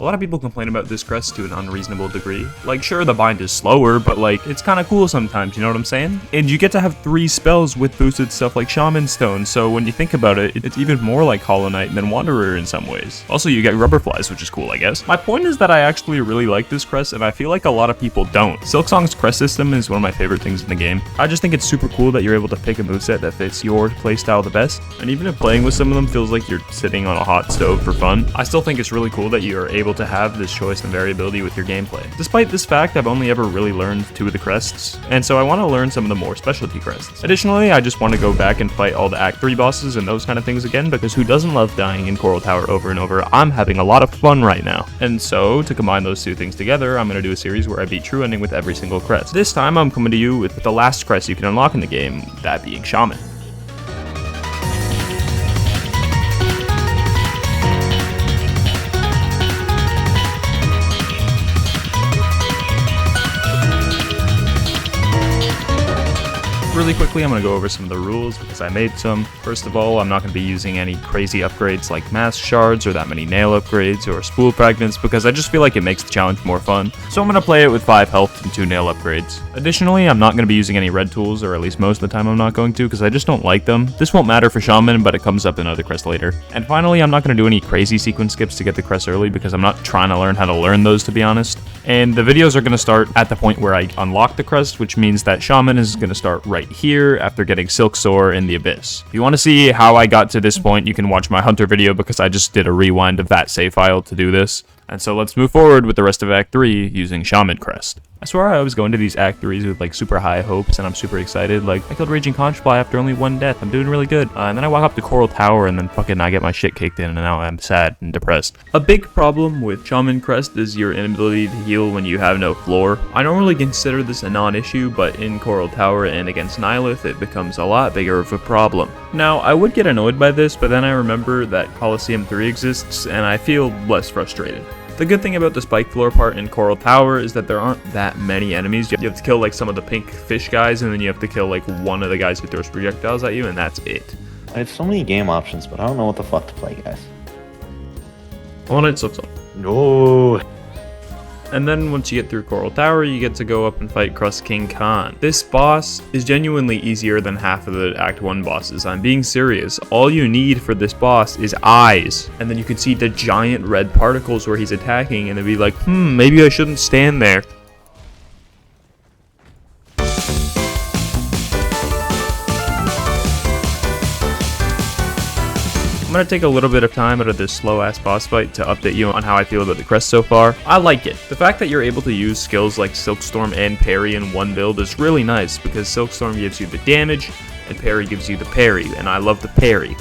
A lot of people complain about this crest to an unreasonable degree. Like, sure, the bind is slower, but like, it's kind of cool sometimes, you know what I'm saying? And you get to have 3 spells with boosted stuff like Shaman Stone, so when you think about it, it's even more like Hollow Knight than Wanderer in some ways. Also, you get rubber flies, which is cool, I guess. My point is that I actually really like this crest, and I feel like a lot of people don't. Silksong's crest system is one of my favorite things in the game. I just think it's super cool that you're able to pick a moveset that fits your playstyle the best, and even if playing with some of them feels like you're sitting on a hot stove for fun, I still think it's really cool that you are able to have this choice and variability with your gameplay. Despite this fact, I've only ever really learned 2 of the crests, and so I want to learn some of the more specialty crests. Additionally, I just want to go back and fight all the Act 3 bosses and those kind of things again, because who doesn't love dying in Coral Tower over and over? I'm having a lot of fun right now. And so, to combine those 2 things together, I'm going to do a series where I beat True Ending with every single crest. This time, I'm coming to you with the last crest you can unlock in the game, that being Shaman. Really quickly, I'm going to go over some of the rules because I made some. First of all, I'm not going to be using any crazy upgrades like mask shards or that many nail upgrades or spool fragments because I just feel like it makes the challenge more fun. So I'm going to play it with 5 health and 2 nail upgrades. Additionally, I'm not going to be using any red tools, or at least most of the time I'm not going to, because I just don't like them. This won't matter for Shaman, but it comes up in other crests later. And finally, I'm not going to do any crazy sequence skips to get the crests early because I'm not trying to learn how to learn those, to be honest. And the videos are going to start at the point where I unlock the crest, which means that Shaman is going to start right here after getting silksong in the abyss. If you want to see how I got to this point, you can watch my hunter video because I just did a rewind of that save file to do this. And so let's move forward with the rest of Act 3 using Shaman crest. I swear I always go into these Act 3s with like super high hopes and I'm super excited. Like, I killed Raging Conchfly after only 1 death. I'm doing really good. And then I walk up to Coral Tower and then fucking I get my shit kicked in and now I'm sad and depressed. A big problem with Shaman crest is your inability to heal when you have no floor. I normally consider this a non-issue, but in Coral Tower and against Nyleth, it becomes a lot bigger of a problem. Now, I would get annoyed by this, but then I remember that Coliseum 3 exists and I feel less frustrated. The good thing about the spike floor part in Coral Tower is that there aren't that many enemies. You have to kill like some of the pink fish guys, and then you have to kill like one of the guys who throws projectiles at you, and that's it. I have so many game options, but I don't know what the fuck to play, guys. I wanted silksong. No. And then once you get through Coral Tower, you get to go up and fight Crust King Khann. This boss is genuinely easier than half of the Act 1 bosses. I'm being serious. All you need for this boss is eyes. And then you can see the giant red particles where he's attacking and then be like, maybe I shouldn't stand there. I'm going to take a little bit of time out of this slow-ass boss fight to update you on how I feel about the crest so far. I like it. The fact that you're able to use skills like Silkstorm and Parry in one build is really nice because Silkstorm gives you the damage and Parry gives you the parry, and I love the parry.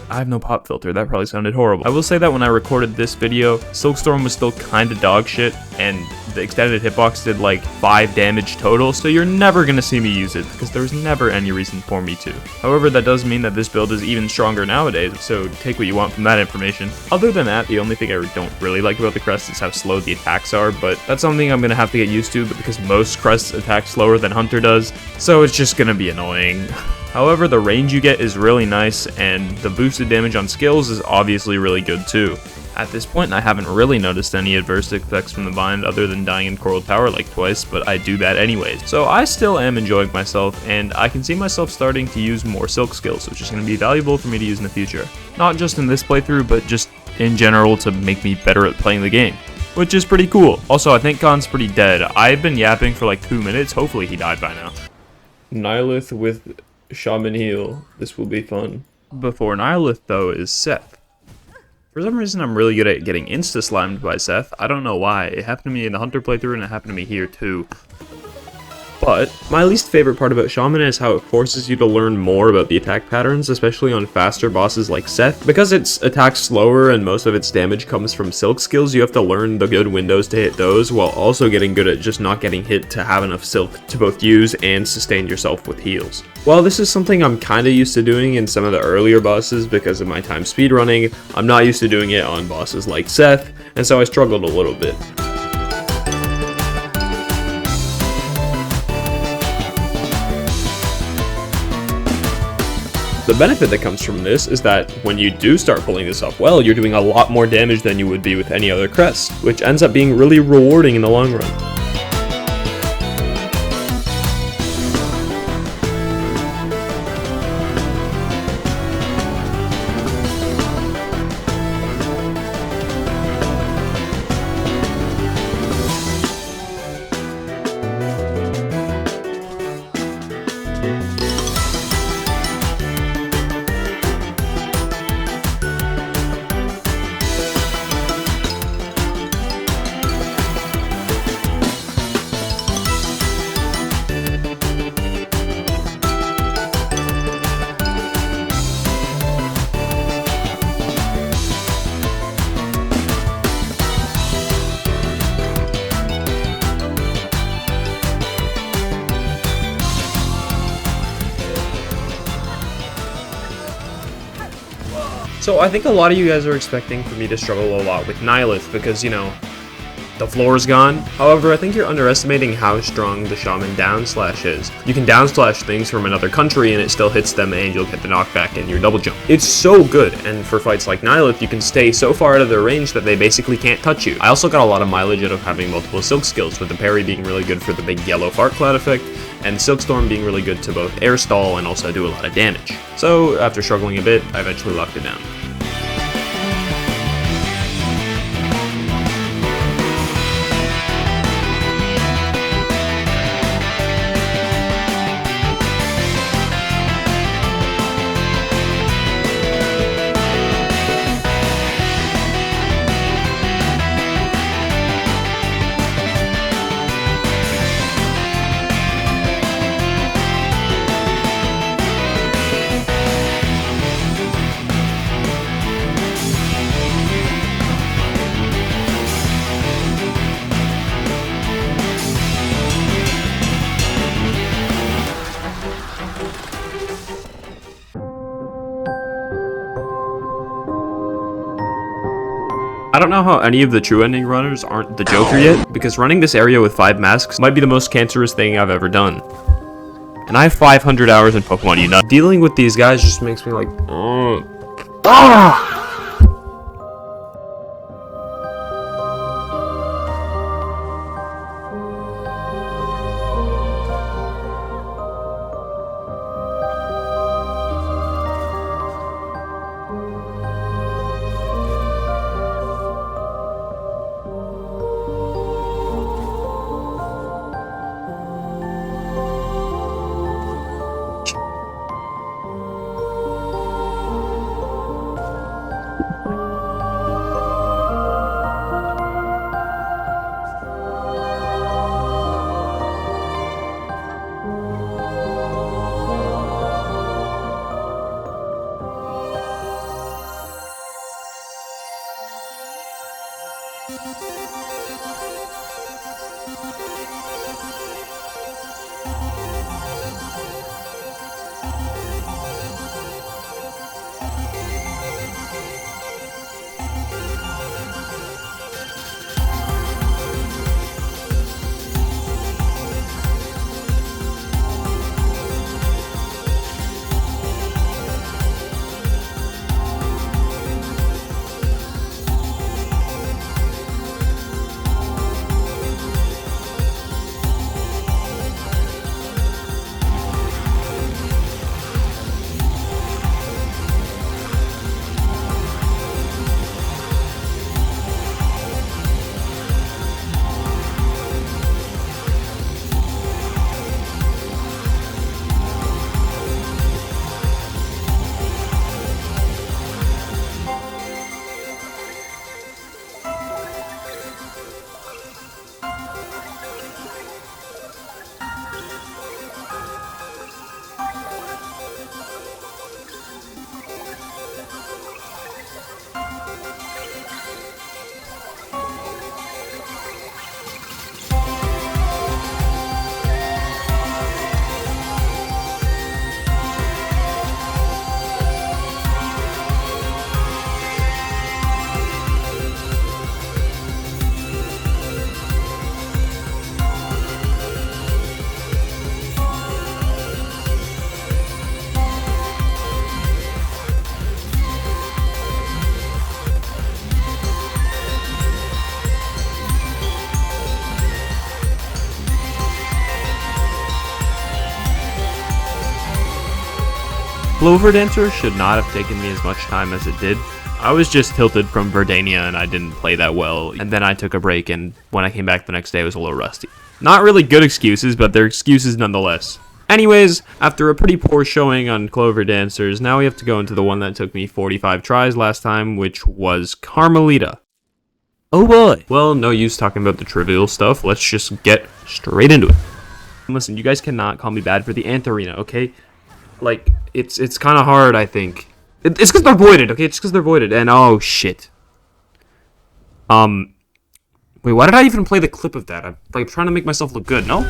I have no pop filter, that probably sounded horrible. I will say that when I recorded this video, Silkstorm was still kinda dog shit, and the extended hitbox did like 5 damage total, so you're never gonna see me use it, because there's never any reason for me to. However, that does mean that this build is even stronger nowadays, so take what you want from that information. Other than that, the only thing I don't really like about the crest is how slow the attacks are, but that's something I'm gonna have to get used to, because most crests attack slower than Hunter does, so it's just gonna be annoying. However, the range you get is really nice, and the boosted damage on skills is obviously really good too. At this point, I haven't really noticed any adverse effects from the bind other than dying in Coral Tower like twice, but I do that anyways. So I still am enjoying myself, and I can see myself starting to use more silk skills, which is going to be valuable for me to use in the future. Not just in this playthrough, but just in general to make me better at playing the game, which is pretty cool. Also, I think Khann's pretty dead. I've been yapping for like 2 minutes, hopefully he died by now. Nyleth with Shaman heal. This will be fun. Before Nyleth, though, is Seth. For some reason, I'm really good at getting insta-slimed by Seth. I don't know why. It happened to me in the Hunter playthrough, and it happened to me here, too. But my least favorite part about Shaman is how it forces you to learn more about the attack patterns, especially on faster bosses like Seth. Because its attacks slower and most of its damage comes from silk skills, you have to learn the good windows to hit those, while also getting good at just not getting hit to have enough silk to both use and sustain yourself with heals. While this is something I'm kinda used to doing in some of the earlier bosses because of my time speedrunning, I'm not used to doing it on bosses like Seth, and so I struggled a little bit. The benefit that comes from this is that when you do start pulling this off well, you're doing a lot more damage than you would be with any other crest, which ends up being really rewarding in the long run. So I think a lot of you guys are expecting for me to struggle a lot with nyleth because, you know, the floor is gone. However, I think you're underestimating how strong the shaman down slash is. You can down slash things from another country and it still hits them and you'll get the knockback in your double jump. It's so good, and for fights like nyleth, you can stay so far out of their range that they basically can't touch you. I also got a lot of mileage out of having multiple silk skills, with the parry being really good for the big yellow fart cloud effect, and silkstorm being really good to both air stall and also do a lot of damage. So after struggling a bit, I eventually locked it down. I don't know how any of the true ending runners aren't the Joker yet, because running this area with 5 masks might be the most cancerous thing I've ever done. And I have 500 hours in Pokemon Unite. Dealing with these guys just makes me like, ah! Clover Dancer should not have taken me as much time as it did. I was just tilted from Verdania and I didn't play that well, and then I took a break, and when I came back the next day I was a little rusty. Not really good excuses, but they're excuses nonetheless. Anyways, after a pretty poor showing on Clover Dancers, now we have to go into the one that took me 45 tries last time, which was Karmelita. Oh boy! Well, no use talking about the trivial stuff, let's just get straight into it. Listen, you guys cannot call me bad for the Ant Arena, okay? Like, it's kind of hard, I think. It's because they're voided, okay? It's because they're voided, and oh shit. Wait, why did I even play the clip of that? I'm like trying to make myself look good, no?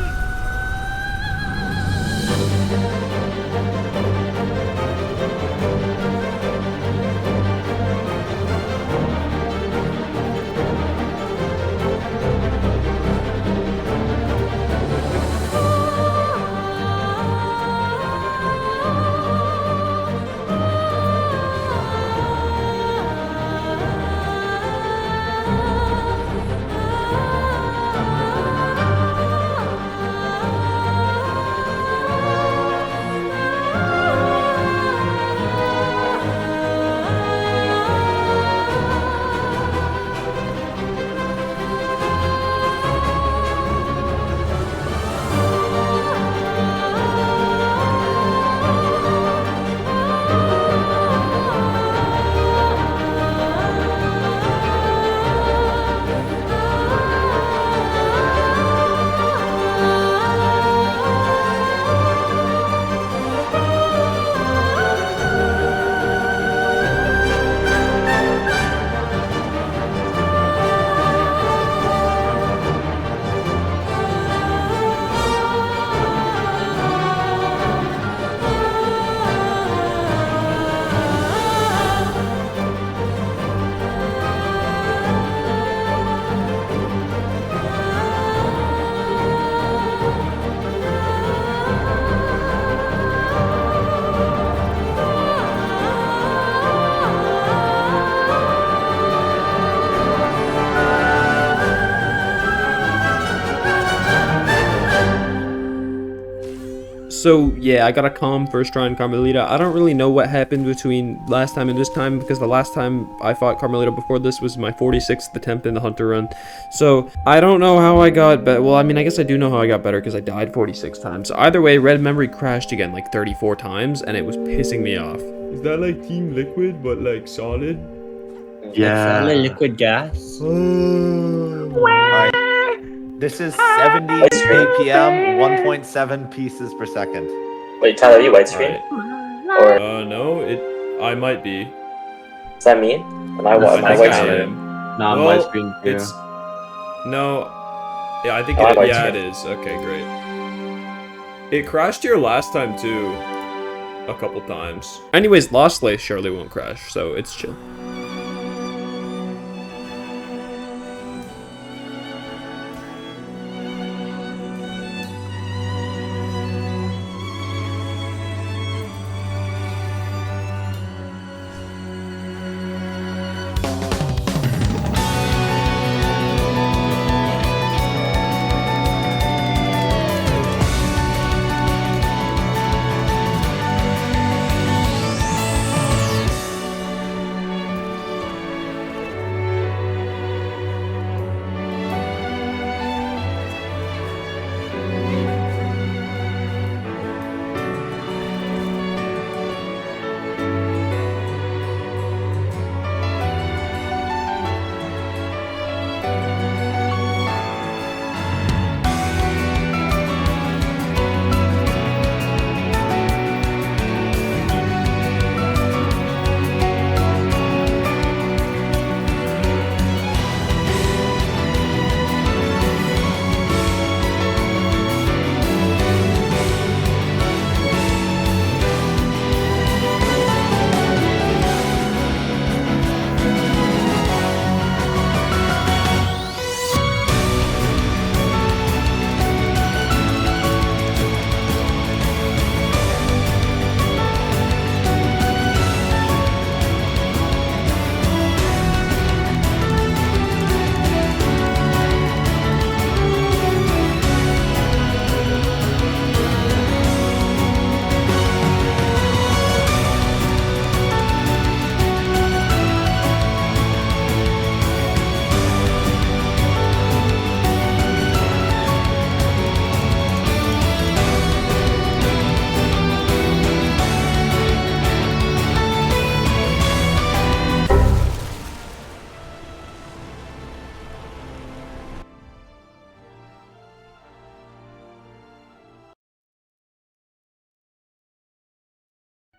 So, yeah, I got a calm first try on Karmelita. I don't really know what happened between last time and this time, because the last time I fought Karmelita before this was my 46th attempt in the Hunter run. So, I don't know how I got better. Well, I mean, I guess I do know how I got better, because I died 46 times. So either way, red memory crashed again like 34 times, and it was pissing me off. Is that like Team Liquid, but like solid? Yeah. Solid liquid gas. Alright. This is 70 BPM, 1.7 pieces per second. Wait, Tyler, are you widescreen? Right. Or I might be. is that me? Am I think I widescreen? am. No, I'm Well, widescreen too. it's no. Yeah, I think Oh, I'm yeah, it widescreen. is. Okay, great. It crashed here last time too, a couple times. Anyways, Lost Lace surely won't crash, so it's chill.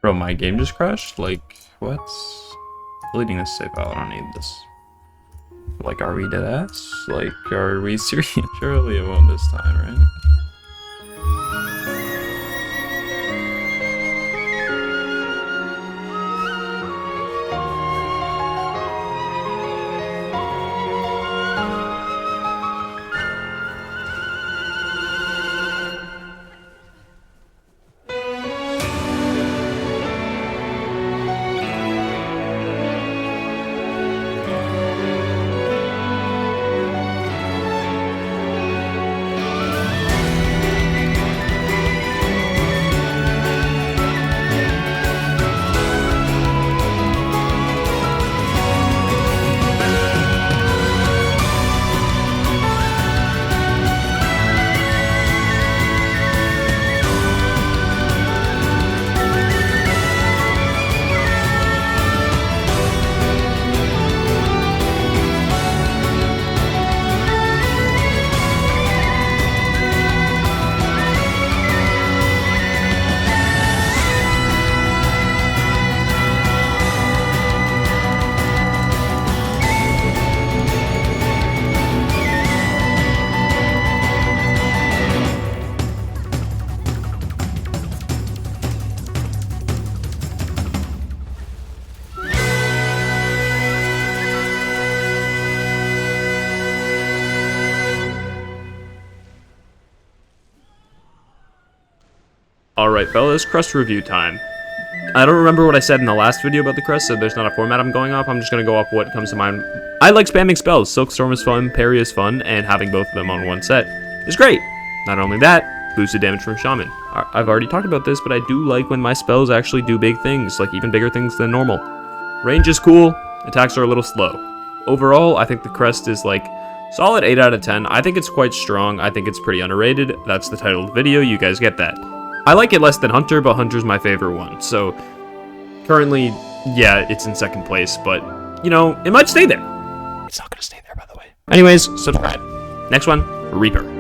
Bro, my game just crashed? Like, what? Deleting this save file, I don't need this. Like, are we dead ass? Like, are we serious? Surely it won't this time, right? Alright, fellas, crust review time. I don't remember what I said in the last video about the crest, so there's not a format I'm going off. I'm just gonna go off what comes to mind. I like spamming spells. Silkstorm is fun, Parry is fun, and having both of them on one set is great. Not only that, boosted damage from Shaman. I've already talked about this, but I do like when my spells actually do big things, like even bigger things than normal. Range is cool, attacks are a little slow. Overall, I think the crest is like solid 8 out of 10. I think it's quite strong. I think it's pretty underrated. That's the title of the video, you guys get that. I like it less than Hunter, but Hunter's my favorite one. So, currently, yeah, it's in second place, but, you know, it might stay there. It's not gonna stay there, by the way. Anyways, subscribe. Next one, Reaper.